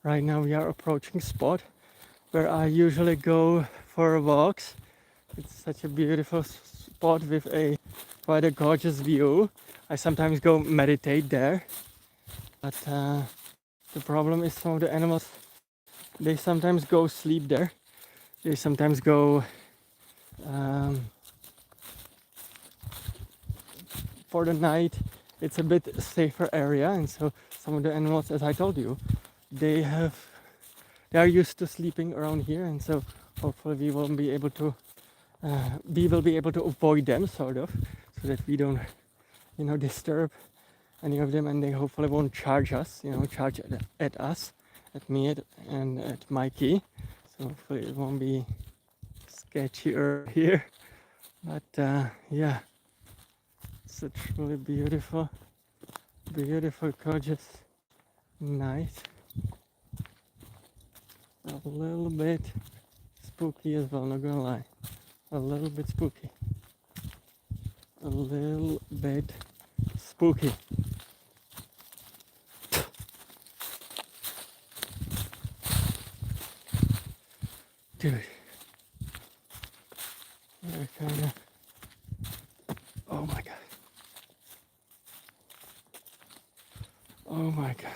Right now we are approaching a spot where I usually go for walks. It's such a beautiful spot with quite a gorgeous view. I sometimes go meditate there, but the problem is some of the animals, they sometimes go sleep there. They sometimes go for the night. It's a bit safer area, and so some of the animals, as I told you, they are used to sleeping around here, and so hopefully we will be able to avoid them, sort of, so that we don't, disturb any of them, and they hopefully won't charge us, charge at us, at me, and at Mikey. So hopefully it won't be sketchier here. But yeah, it's a truly beautiful, gorgeous night. A little bit spooky as well, not gonna lie. A little bit spooky. A little bit spooky. Dude. They're kinda... Oh my god. Oh my god.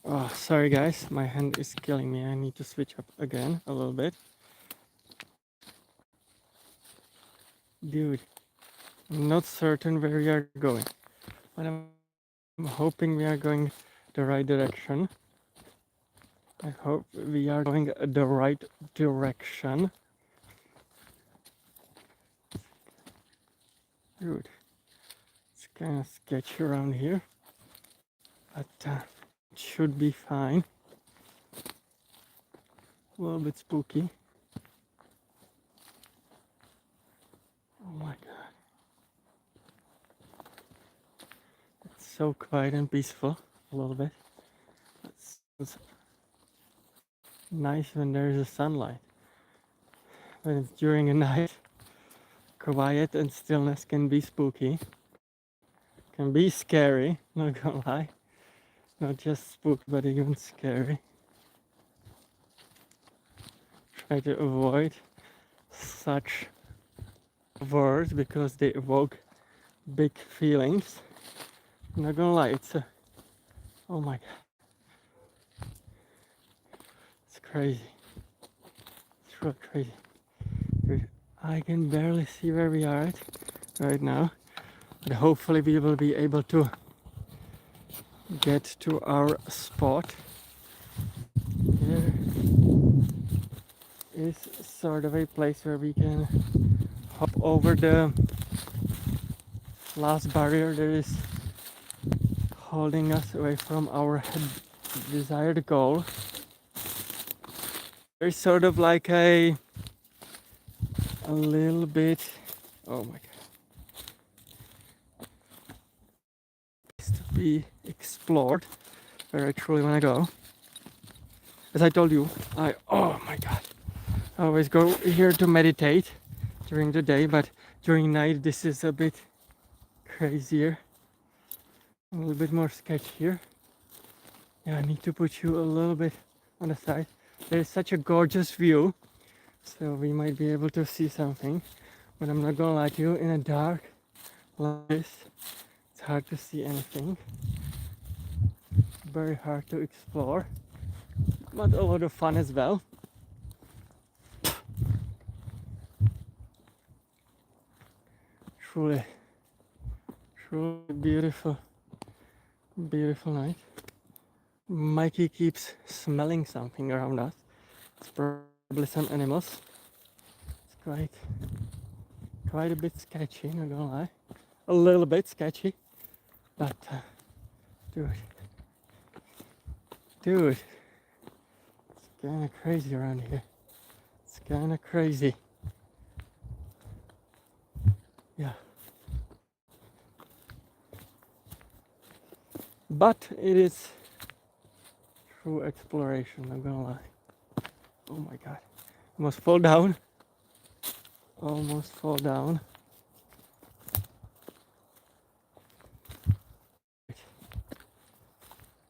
Oh, sorry guys, my hand is killing me. I need to switch up again a little bit. Dude, I'm not certain where we are going, but I'm hoping we are going the right direction. I hope we are going the right direction. Dude, it's kind of sketchy around here, but it should be fine. A little bit spooky. Oh my god. It's so quiet and peaceful, a little bit. It's nice when there is a sunlight. When it's during a night, quiet and stillness can be spooky. Can be scary, not gonna lie. Not just spooky, but even scary. Try to avoid such words because they evoke big feelings. I'm not gonna lie, it's a... Oh my god. It's crazy. It's real crazy. Dude, I can barely see where we are at right now. But hopefully we will be able to get to our spot. There is sort of a place where we can hop over the last barrier that is holding us away from our desired goal. There's sort of like a little bit... Oh my god. To be explored, where I truly want to go. As I told you, oh my god, I always go here to meditate during the day, but during night this is a bit crazier, a little bit more sketchier. Yeah, I need to put you a little bit on the side. There is such a gorgeous view, so we might be able to see something, but I'm not gonna lie to you, in a dark like this, it's hard to see anything. Very hard to explore, but a lot of fun as well. Truly beautiful night. Mikey keeps smelling something around us. It's probably some animals. It's quite a bit sketchy, not gonna lie. A little bit sketchy, but dude, it's kind of crazy around here. It's kind of crazy. Yeah. But it is true exploration, I'm gonna lie. Oh my god. Almost fall down. Almost fall down.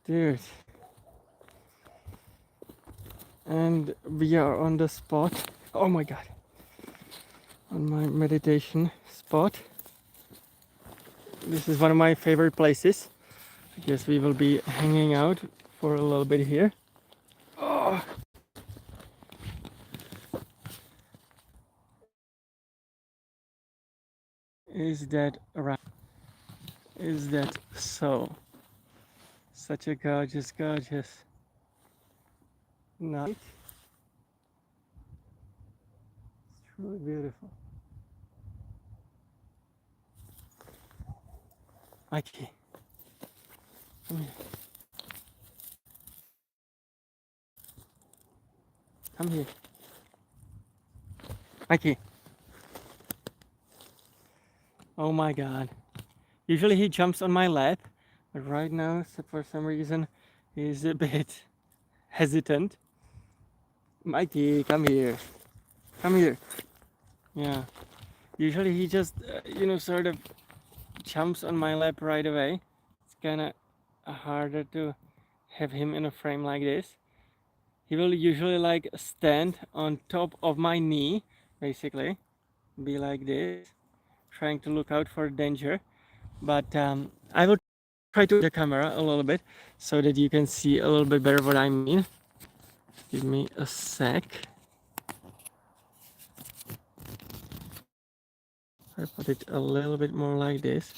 Dude. And we are on the spot. Oh my god. On my meditation spot. This is one of my favorite places. I guess we will be hanging out for a little bit here. Oh. Is that around? Is that so? Such a gorgeous, gorgeous night. It's truly beautiful. Mikey, come here. Come here. Mikey. Oh my god. Usually he jumps on my lap, but right now, for some reason, he's a bit hesitant. Mikey, come here. Come here. Yeah. Usually he just, sort of jumps on my lap right away. It's kind of harder to have him in a frame like this. He will usually like stand on top of my knee, basically, be like this, trying to look out for danger. But I will try to the camera a little bit so that you can see a little bit better what I mean. Give me a sec. I put it a little bit more like this.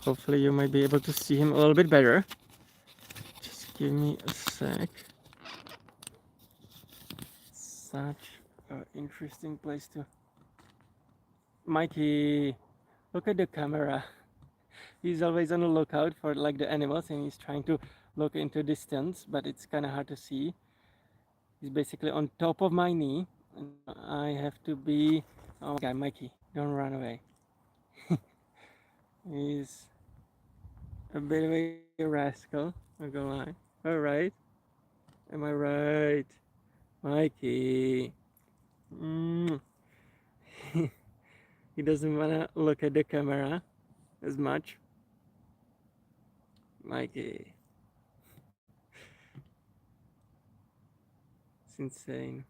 Hopefully you might be able to see him a little bit better. Just give me a sec. Such an interesting place to... Mikey, look at the camera. He's always on the lookout for like the animals and he's trying to look into distance, but it's kind of hard to see. He's basically on top of my knee and I have to be... Oh my god, Mikey, don't run away. He's a bit of a rascal, I'm not gonna lie. Alright, am I right? Mikey. Mm. He doesn't wanna look at the camera as much. Mikey. It's insane.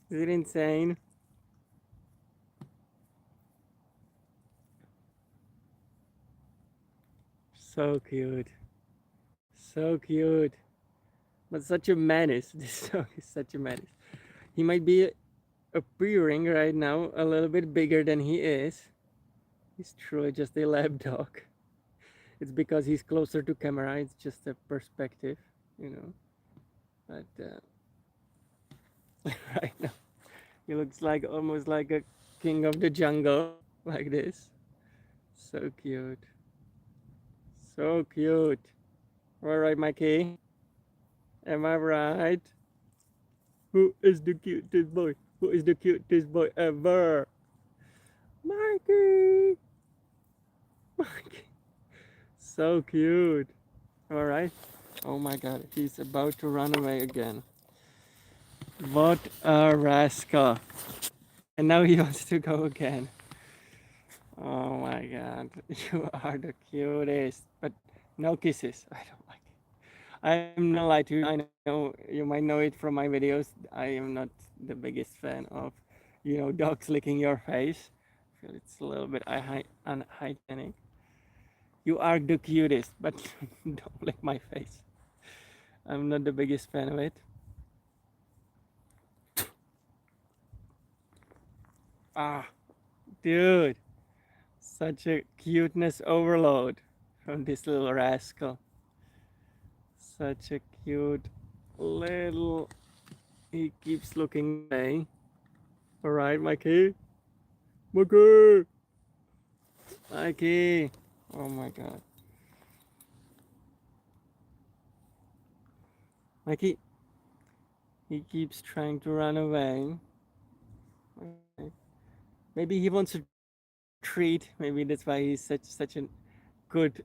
Is it insane? So cute. So cute. But such a menace. This dog is such a menace. He might be appearing right now a little bit bigger than he is. He's truly just a lab dog. It's because he's closer to camera. It's just a perspective, you know. But right now, he looks like almost like a king of the jungle, like this. So cute. So cute. All right, Mikey. Am I right? Who is the cutest boy? Who is the cutest boy ever? Mikey! Mikey. So cute. All right. Oh my god, he's about to run away again. What a rascal. And now he wants to go again. Oh my god, you are the cutest. But no kisses. I don't like it. I'm not lie to you. I know you might know it from my videos. I am not the biggest fan of, dogs licking your face. I feel it's a little bit unhygienic. You are the cutest, but don't lick my face. I'm not the biggest fan of it. Ah, dude, such a cuteness overload from this little rascal. Such a cute little... He keeps looking away. All right, Mikey. Mikey. Mikey. Oh my god. Mikey. He keeps trying to run away. Okay. Maybe he wants a treat. Maybe that's why he's such a good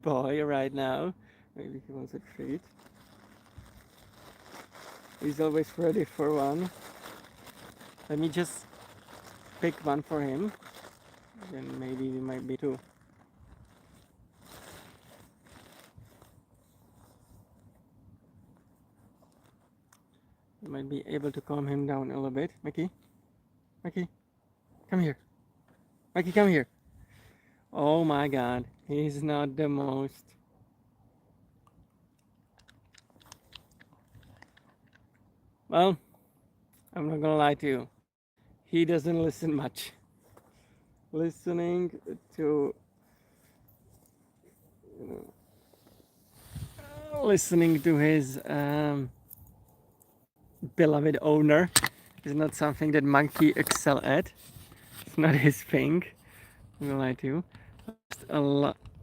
boy right now. Maybe he wants a treat. He's always ready for one. Let me just pick one for him. Then maybe we might be two. You might be able to calm him down a little bit. Mikey? Mikey? Come here. Mikey, come here. Oh my god. He's not the most... Well, I'm not gonna lie to you. He doesn't listen much. Listening to, listening to his beloved owner is not something that monkey excel at. It's not his thing. I'm gonna lie to you.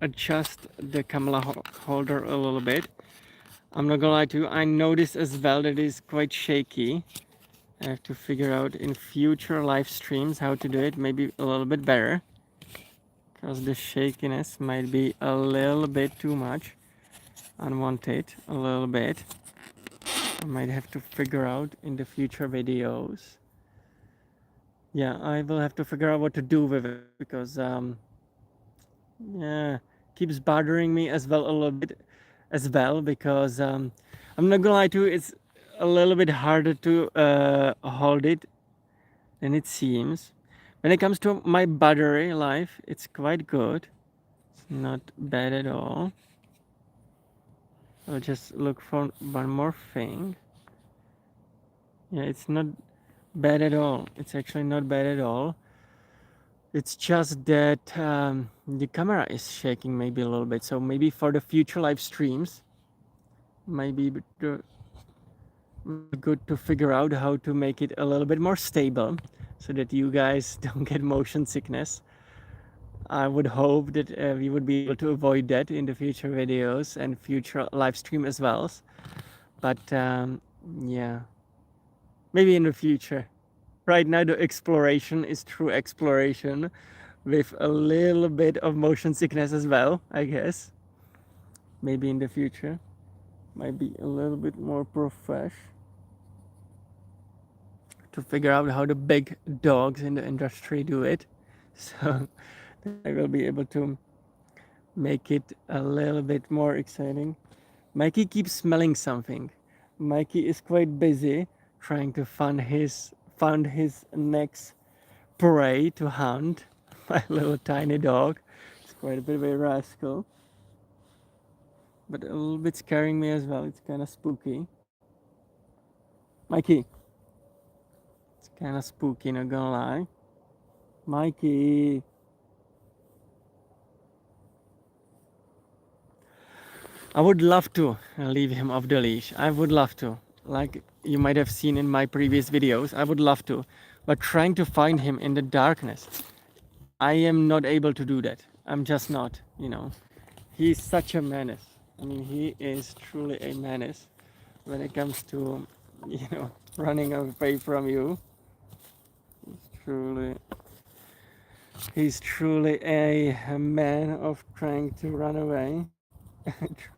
Adjust the camera holder a little bit. I'm not gonna lie to you. I noticed as well that it is quite shaky. I have to figure out in future live streams how to do it maybe a little bit better, because the shakiness might be a little bit too much, unwanted a little bit. I might have to figure out in the future videos. Yeah, I will have to figure out what to do with it, because yeah, keeps bothering me as well a little bit as well, because I'm not gonna lie to you, it's a little bit harder to hold it than it seems. When it comes to my battery life, it's quite good. It's not bad at all. I'll just look for one more thing. Yeah, it's not bad at all. It's actually not bad at all. It's just that the camera is shaking maybe a little bit. So maybe for the future live streams, maybe good to figure out how to make it a little bit more stable, so that you guys don't get motion sickness. I would hope that we would be able to avoid that in the future videos and future live stream as well. But yeah, maybe in the future. Right now the exploration is true exploration with a little bit of motion sickness as well, I guess. Maybe in the future might be a little bit more profesh to figure out how the big dogs in the industry do it. So I will be able to make it a little bit more exciting. Mikey keeps smelling something. Mikey is quite busy trying to find his next prey to hunt. My little tiny dog. It's quite a bit of a rascal, but a little bit scaring me as well. It's kind of spooky. Mikey, it's kind of spooky, not gonna lie. Mikey. I would love to leave him off the leash. I would love to. Like you might have seen in my previous videos, I would love to. But trying to find him in the darkness, I am not able to do that. I'm just not, you know. He's such a menace. I mean, he is truly a menace when it comes to, you know, running away from you. Truly, he's truly a man of trying to run away.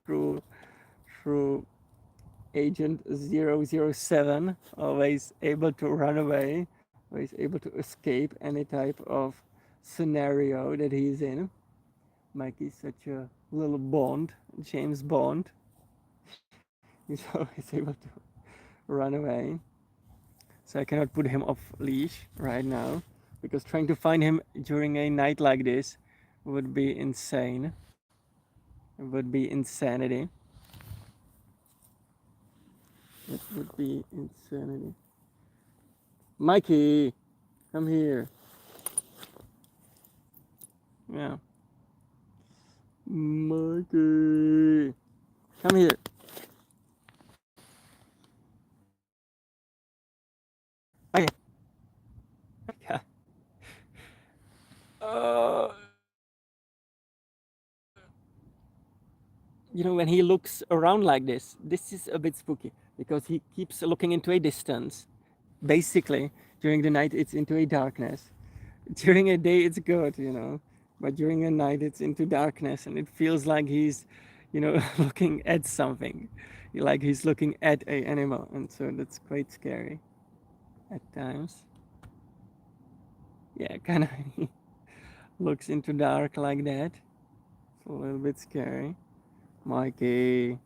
true, true agent 007, always able to run away, always able to escape any type of scenario that he's in. Mikey's such a little Bond, James Bond. He's always able to run away. So I cannot put him off leash right now, because trying to find him during a night like this would be insane. It would be insanity. It would be insanity. Mikey, come here. Yeah. Mikey, come here. Okay. Yeah. You know, when he looks around like this is a bit spooky, because he keeps looking into a distance. Basically, during the night, it's into a darkness. During a day, it's good, you know, but during a night, it's into darkness, and it feels like he's, you know, looking at something, like he's looking at a animal, and so that's quite scary at times. Yeah, kind of looks into dark like that. It's a little bit scary. Mikey.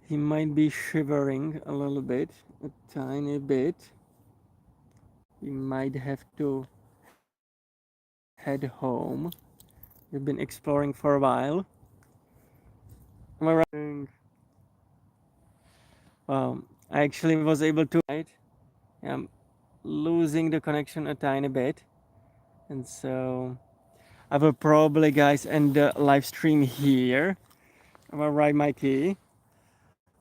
He might be shivering a little bit, a tiny bit. We might have to head home. We've been exploring for a while. Am I right? I actually was able to. I'm losing the connection a tiny bit, and so I will probably, guys, end the live stream here. Am I right, Mikey?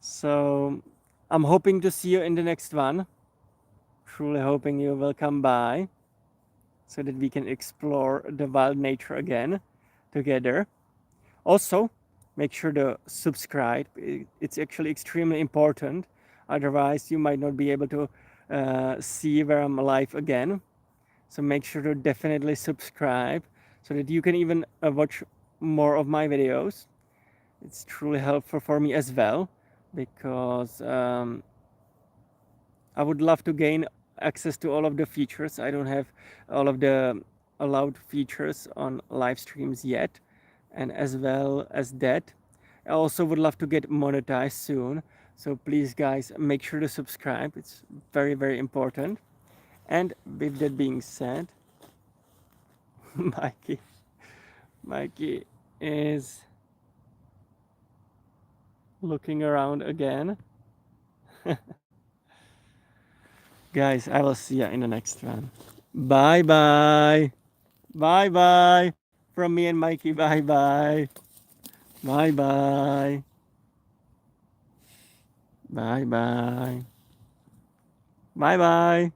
So I'm hoping to see you in the next one. Truly hoping you will come by so that we can explore the wild nature again together. Also, make sure to subscribe. It's actually extremely important. Otherwise, you might not be able to see where I'm live again. So make sure to definitely subscribe so that you can even watch more of my videos. It's truly helpful for me as well, because I would love to gain access to all of the features. I don't have all of the allowed features on live streams yet. And as well as that, I also would love to get monetized soon. So please, guys, make sure to subscribe. It's very, very important. And with that being said, Mikey, Mikey is looking around again. Guys, I will see you in the next one. Bye bye. Bye bye. From me and Mikey, bye bye. Bye bye. Bye bye. Bye bye.